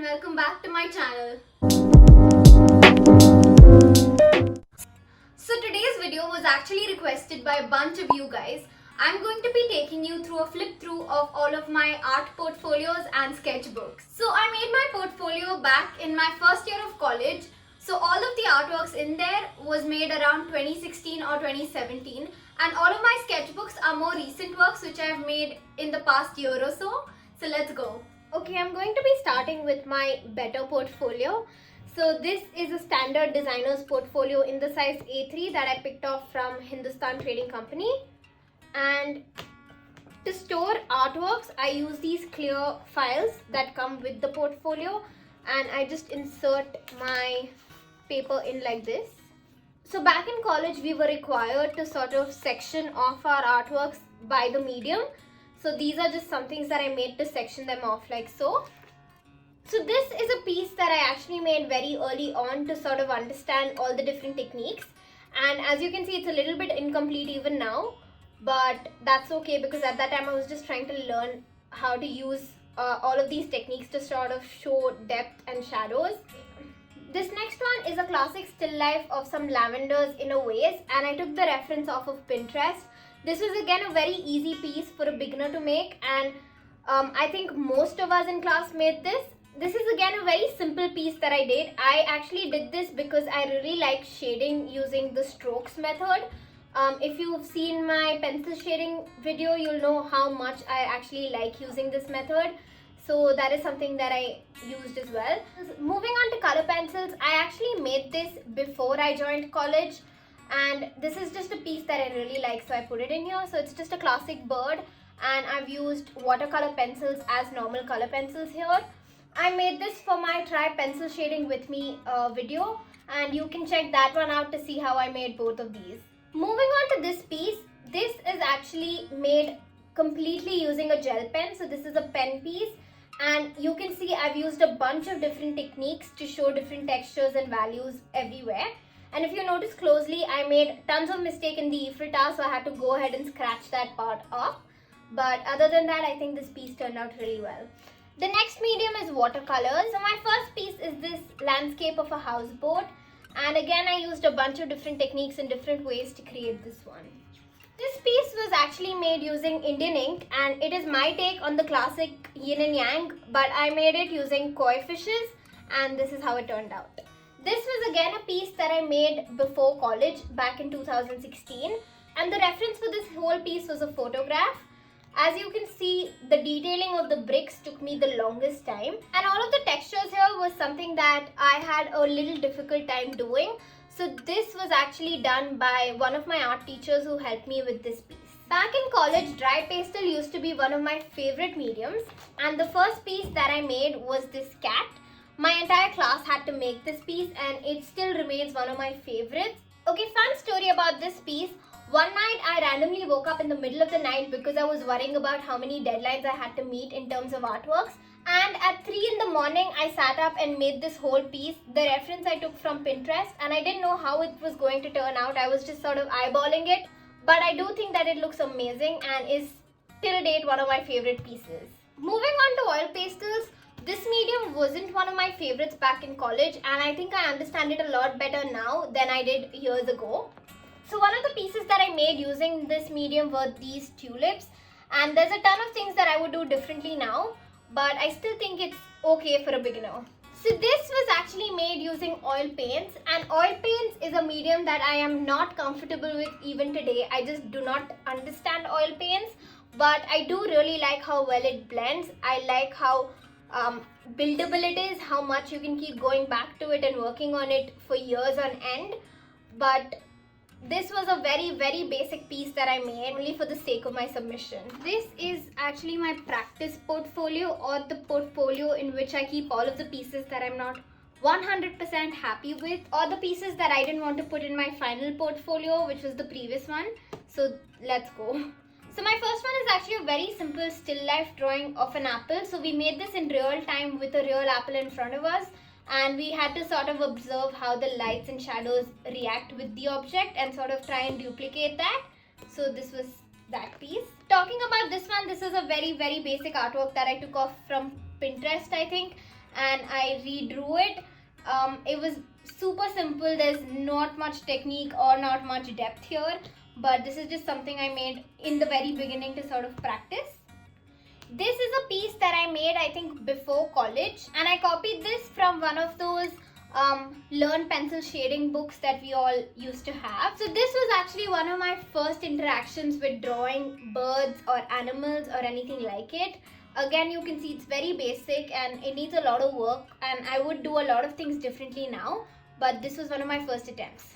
and welcome back to my channel. So today's video was actually requested by a bunch of you guys. I'm going to be taking you through a flip through of all of my art portfolios and sketchbooks. So I made my portfolio back in my first year of college. So all of the artworks in there was made around 2016 or 2017, and all of my sketchbooks are more recent works which I have made in the past year or so. So let's go. Okay, I'm going to be starting with my better portfolio. So this is a standard designer's portfolio in the size A3 that I picked off from Hindustan Trading Company. And to store artworks, I use these clear files that come with the portfolio, and I just insert my paper in like this. So back in college, we were required to sort of section off our artworks by the medium. So these are just some things that I made to section them off like so. So this is a piece that I actually made very early on to sort of understand all the different techniques. And as you can see, it's a little bit incomplete even now, but that's okay because at that time I was just trying to learn how to use all of these techniques to sort of show depth and shadows. This next one is a classic still life of some lavenders in a vase, and I took the reference off of Pinterest. This was again a very easy piece for a beginner to make, and I think most of us in class made this. This is again a very simple piece that I did. I actually did this because I really like shading using the strokes method. If you've seen my pencil shading video, you'll know how much I actually like using this method. So that is something that I used as well. Moving on to color pencils, I actually made this before I joined college. And this is just a piece that I really like, so I put it in here. So it's just a classic bird, and I've used watercolor pencils as normal color pencils here. I made this for my Try Pencil Shading With Me video, and you can check that one out to see how I made both of these. Moving on to this piece, this is actually made completely using a gel pen. So this is a pen piece, and you can see I've used a bunch of different techniques to show different textures and values everywhere. And if you notice closely, I made tons of mistake in the ifrita, so I had to go ahead and scratch that part off. But other than that, I think this piece turned out really well. The next medium is watercolors. So my first piece is this landscape of a houseboat. And again, I used a bunch of different techniques in different ways to create this one. This piece was actually made using Indian ink, and it is my take on the classic yin and yang, but I made it using koi fishes, and this is how it turned out. This was again a piece that I made before college back in 2016, and the reference for this whole piece was a photograph. As you can see, the detailing of the bricks took me the longest time, and all of the textures here was something that I had a little difficult time doing. So this was actually done by one of my art teachers who helped me with this piece. Back in college, dry pastel used to be one of my favorite mediums, and the first piece that I made was this cat. My entire class had to make this piece, and it still remains one of my favorites. Okay, fun story about this piece. One night I randomly woke up in the middle of the night because I was worrying about how many deadlines I had to meet in terms of artworks. And at 3 in the morning, I sat up and made this whole piece. The reference I took from Pinterest, and I didn't know how it was going to turn out. I was just sort of eyeballing it. But I do think that it looks amazing and is till date one of my favorite pieces. Moving on to oil pastels. This medium wasn't one of my favorites back in college, and I think I understand it a lot better now than I did years ago. So one of the pieces that I made using this medium were these tulips, and there's a ton of things that I would do differently now, but I still think it's okay for a beginner. So this was actually made using oil paints, and oil paints is a medium that I am not comfortable with even today. I just do not understand oil paints, but I do really like how well it blends. I like how buildable it is, how much you can keep going back to it and working on it for years on end. But this was a very basic piece that I made only for the sake of my submission. This is actually my practice portfolio, or the portfolio in which I keep all of the pieces that I'm not 100% happy with, or the pieces that I didn't want to put in my final portfolio, which was the previous one. So let's go. So my first one is actually a very simple still life drawing of an apple. So we made this in real time with a real apple in front of us, and we had to sort of observe how the lights and shadows react with the object and sort of try and duplicate that. So this was that piece. Talking about this one, this is a very basic artwork that I took off from Pinterest, I think. and I redrew it. It was super simple. There's not much technique or not much depth here, but this is just something I made in the very beginning to sort of practice. This is a piece that I made, I think, before college, and I copied this from one of those learn pencil shading books that we all used to have. So this was actually one of my first interactions with drawing birds or animals or anything like it. Again, you can see it's very basic and it needs a lot of work, and I would do a lot of things differently now, but this was one of my first attempts.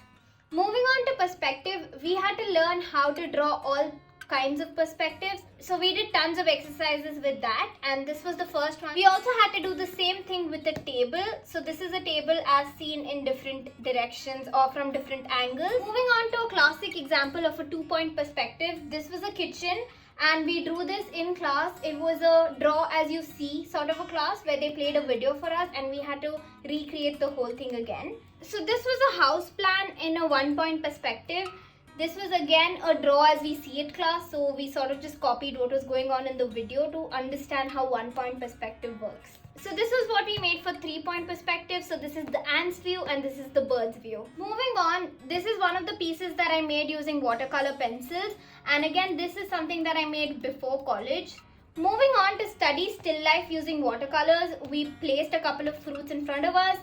Moving on to perspective, we had to learn how to draw all kinds of perspectives. So we did tons of exercises with that, and this was the first one. We also had to do the same thing with the table. So this is a table as seen in different directions or from different angles. Moving on to a classic example of a 2-point perspective. This was a kitchen, and we drew this in class. It was a draw as you see sort of a class where they played a video for us and we had to recreate the whole thing again. So this was a house plan in a 1-point perspective. This was again a draw as we see it class, so we sort of just copied what was going on in the video to understand how 1-point perspective works. So this is what we made for 3-point perspective. So this is the ant's view and this is the bird's view. Moving on, this is one of the pieces that I made using watercolor pencils, and again this is something that I made before college. Moving on to study still life using watercolors, we placed a couple of fruits in front of us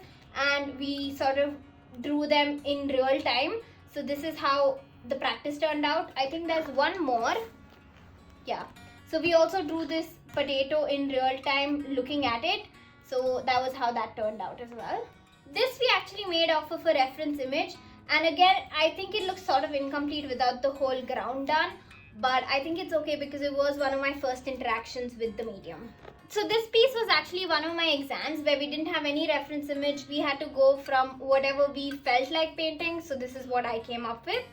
and we sort of drew them in real time. So this is how the practice turned out. I think there's one more. Yeah. So we also drew this potato in real time looking at it. So that was how that turned out as well. This we actually made off of a reference image. And again, I think it looks sort of incomplete without the whole ground done. But I think it's okay because it was one of my first interactions with the medium. So this piece was actually one of my exams where we didn't have any reference image. We had to go from whatever we felt like painting. So this is what I came up with.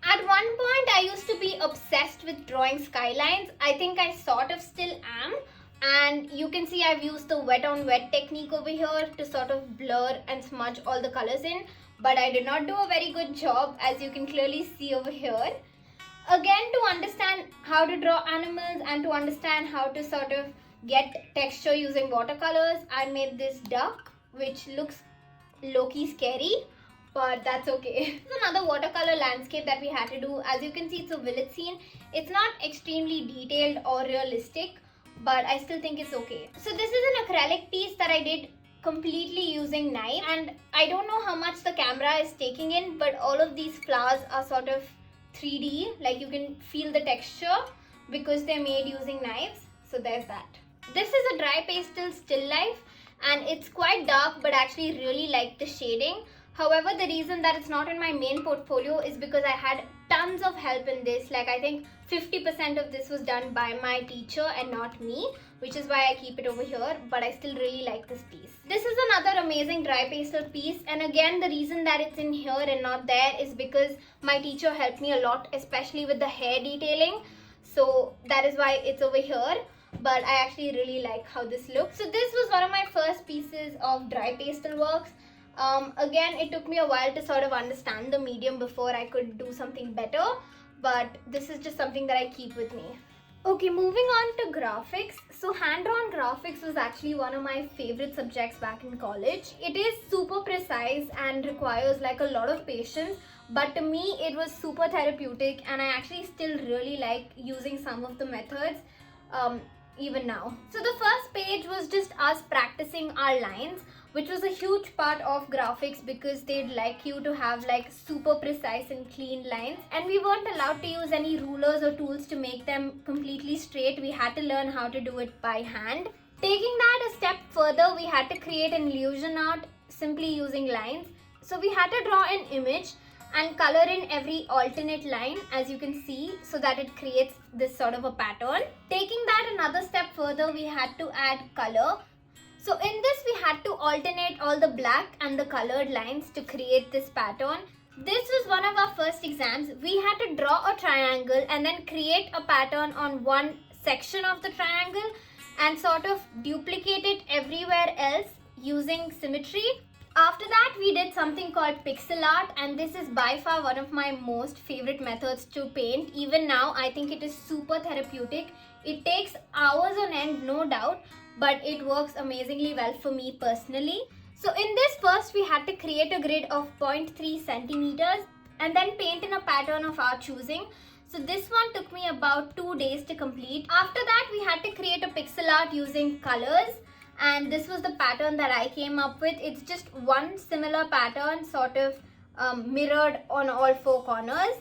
At one point, I used to be obsessed with drawing skylines. I think I sort of still am. And you can see I've used the wet on wet technique over here to sort of blur and smudge all the colors in. But I did not do a very good job, as you can clearly see over here. Again, to understand how to draw animals and to understand how to sort of get texture using watercolors, I made this duck, which looks low-key scary. But that's okay. This is another watercolor landscape that we had to do. As you can see, it's a village scene. It's not extremely detailed or realistic, but I still think it's okay. So this is an acrylic piece that I did completely using knife, and I don't know how much the camera is taking in, but all of these flowers are sort of 3D, like you can feel the texture because they're made using knives. So there's that. This is a dry pastel still life, and it's quite dark, but I actually really like the shading. However, the reason that it's not in my main portfolio is because I had tons of help in this. Like I think 50% of this was done by my teacher and not me, which is why I keep it over here, but I still really like this piece. This is another amazing dry pastel piece, and again the reason that it's in here and not there is because my teacher helped me a lot, especially with the hair detailing. So that is why it's over here, but I actually really like how this looks. So this was one of my first pieces of dry pastel works. Again, it took me a while to sort of understand the medium before I could do something better, but this is just something that I keep with me. Okay, moving on to graphics. So hand-drawn graphics was actually one of my favorite subjects back in college. It is super precise and requires like a lot of patience, but to me it was super therapeutic, and I actually still really like using some of the methods even now. So the first page was just us practicing our lines, which was a huge part of graphics because they'd like you to have like super precise and clean lines, and we weren't allowed to use any rulers or tools to make them completely straight. We had to learn how to do it by hand. Taking that a step further, we had to create an illusion art simply using lines. So we had to draw an image and color in every alternate line, as you can see, so that it creates this sort of a pattern. Taking that another step further, we had to add color. So in this, we had to alternate all the black and the colored lines to create this pattern. This was one of our first exams. We had to draw a triangle and then create a pattern on one section of the triangle and sort of duplicate it everywhere else using symmetry. After that, we did something called pixel art, and this is by far one of my most favorite methods to paint. Even now, I think it is super therapeutic. It takes hours on end, no doubt, but it works amazingly well for me personally. So in this, first we had to create a grid of 0.3 centimeters and then paint in a pattern of our choosing. So this one took me about 2 days to complete. After that, we had to create a pixel art using colors, and this was the pattern that I came up with. It's just one similar pattern sort of mirrored on all 4 corners.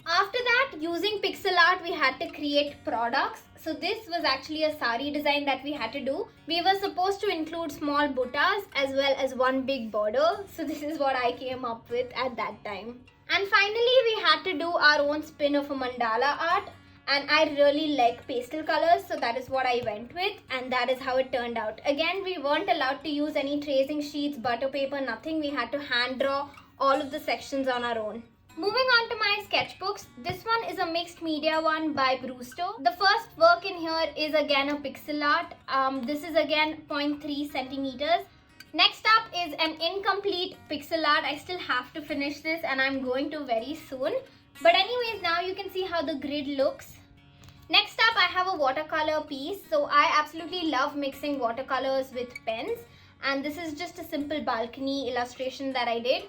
After that, using pixel art, we had to create products. So this was actually a sari design that we had to do. We were supposed to include small buttas as well as one big border. So this is what I came up with at that time. And finally, we had to do our own spin of a mandala art. And I really like pastel colors, so that is what I went with, and that is how it turned out. Again, we weren't allowed to use any tracing sheets, butter paper, nothing. We had to hand draw all of the sections on our own. Moving on to my sketchbooks, this one is a mixed media one by Brusto. The first work in here is again a pixel art. This is again 0.3 centimeters. Next up is an incomplete pixel art. I still have to finish this and I'm going to very soon. But anyways, now you can see how the grid looks. Next up, I have a watercolor piece. So I absolutely love mixing watercolors with pens. And this is just a simple balcony illustration that I did.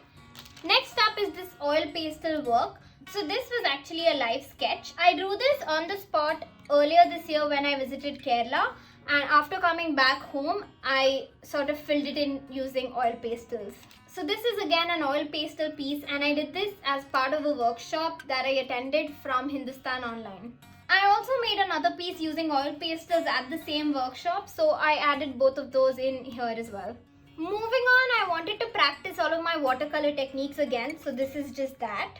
Next up is this oil pastel work. So this was actually a live sketch. I drew this on the spot earlier this year when I visited Kerala. And after coming back home, I sort of filled it in using oil pastels. So this is again an oil pastel piece, and I did this as part of a workshop that I attended from Hindustan Online. I also made another piece using oil pastels at the same workshop, so I added both of those in here as well. Moving on, I wanted to practice all of my watercolor techniques again, so this is just that.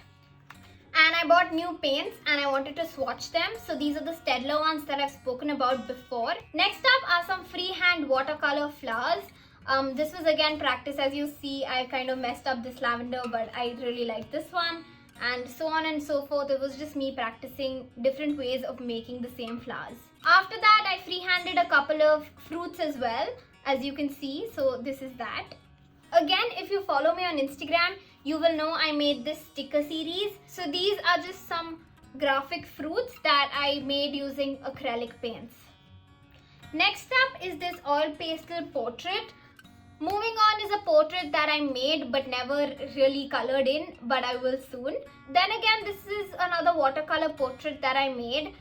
And I bought new paints and I wanted to swatch them. So these are the Stedler ones that I've spoken about before. Next up are some freehand watercolor flowers. This was again practice. As you see, I kind of messed up this lavender, but I really like this one. And so on and so forth. It was just me practicing different ways of making the same flowers. After that, I freehanded a couple of fruits as well, as you can see. So this is that. Again, if you follow me on Instagram, you will know I made this sticker series. So these are just some graphic fruits that I made using acrylic paints. Next up is this oil pastel portrait. Moving on is a portrait that I made but never really colored in, but I will soon. Then again, this is another watercolor portrait that I made.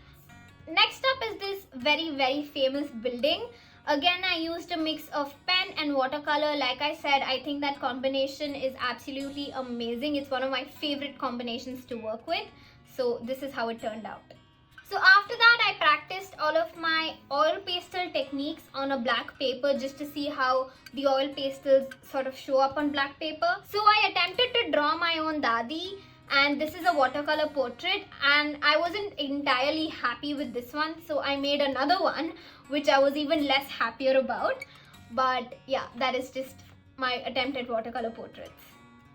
Next up is this very famous building. Again, I used a mix of pen and watercolor. Like I said, I think that combination is absolutely amazing. It's one of my favorite combinations to work with. So this is how it turned out. So after that, I practiced all of my oil pastel techniques on a black paper just to see how the oil pastels sort of show up on black paper. So I attempted to draw my own Dadi, and this is a watercolor portrait, and I wasn't entirely happy with this one, so I made another one which I was even less happier about. But yeah, that is just my attempt at watercolor portraits.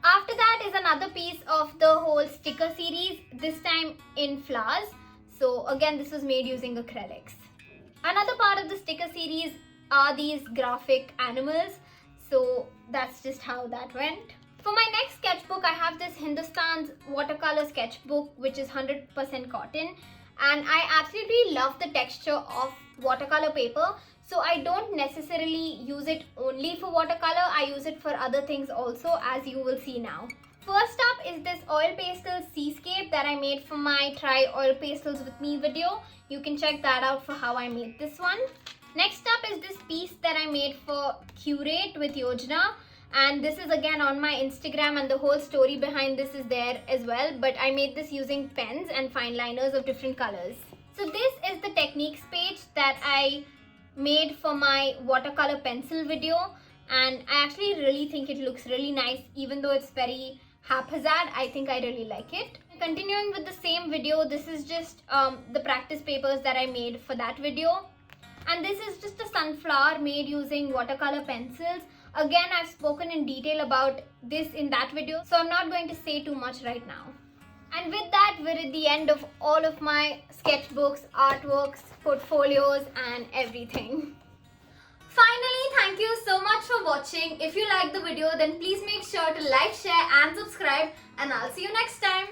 After that is another piece of the whole sticker series, this time in flowers. So again, this was made using acrylics. Another part of the sticker series are these graphic animals. So that's just how that went. For my next sketchbook, I have this Hindustan's watercolor sketchbook, which is 100% cotton. And I absolutely love the texture of watercolor paper. So I don't necessarily use it only for watercolor. I use it for other things also, as you will see now. First up is this oil pastel seascape that I made for my Try Oil Pastels With Me video. You can check that out for how I made this one. Next up is this piece that I made for Curate with Yojana. And this is again on my Instagram, and the whole story behind this is there as well. But I made this using pens and fine liners of different colors. So this is the techniques page that I made for my watercolor pencil video. And I actually really think it looks really nice, even though it's very haphazard. I think I really like it. Continuing with the same video, this is just the practice papers that I made for that video. And this is just a sunflower made using watercolor pencils. Again, I've spoken in detail about this in that video, so I'm not going to say too much right now. And with that, we're at the end of all of my sketchbooks, artworks, portfolios, and everything. Finally, thank you so much for watching. If you liked the video, then please make sure to like, share, and subscribe, and I'll see you next time.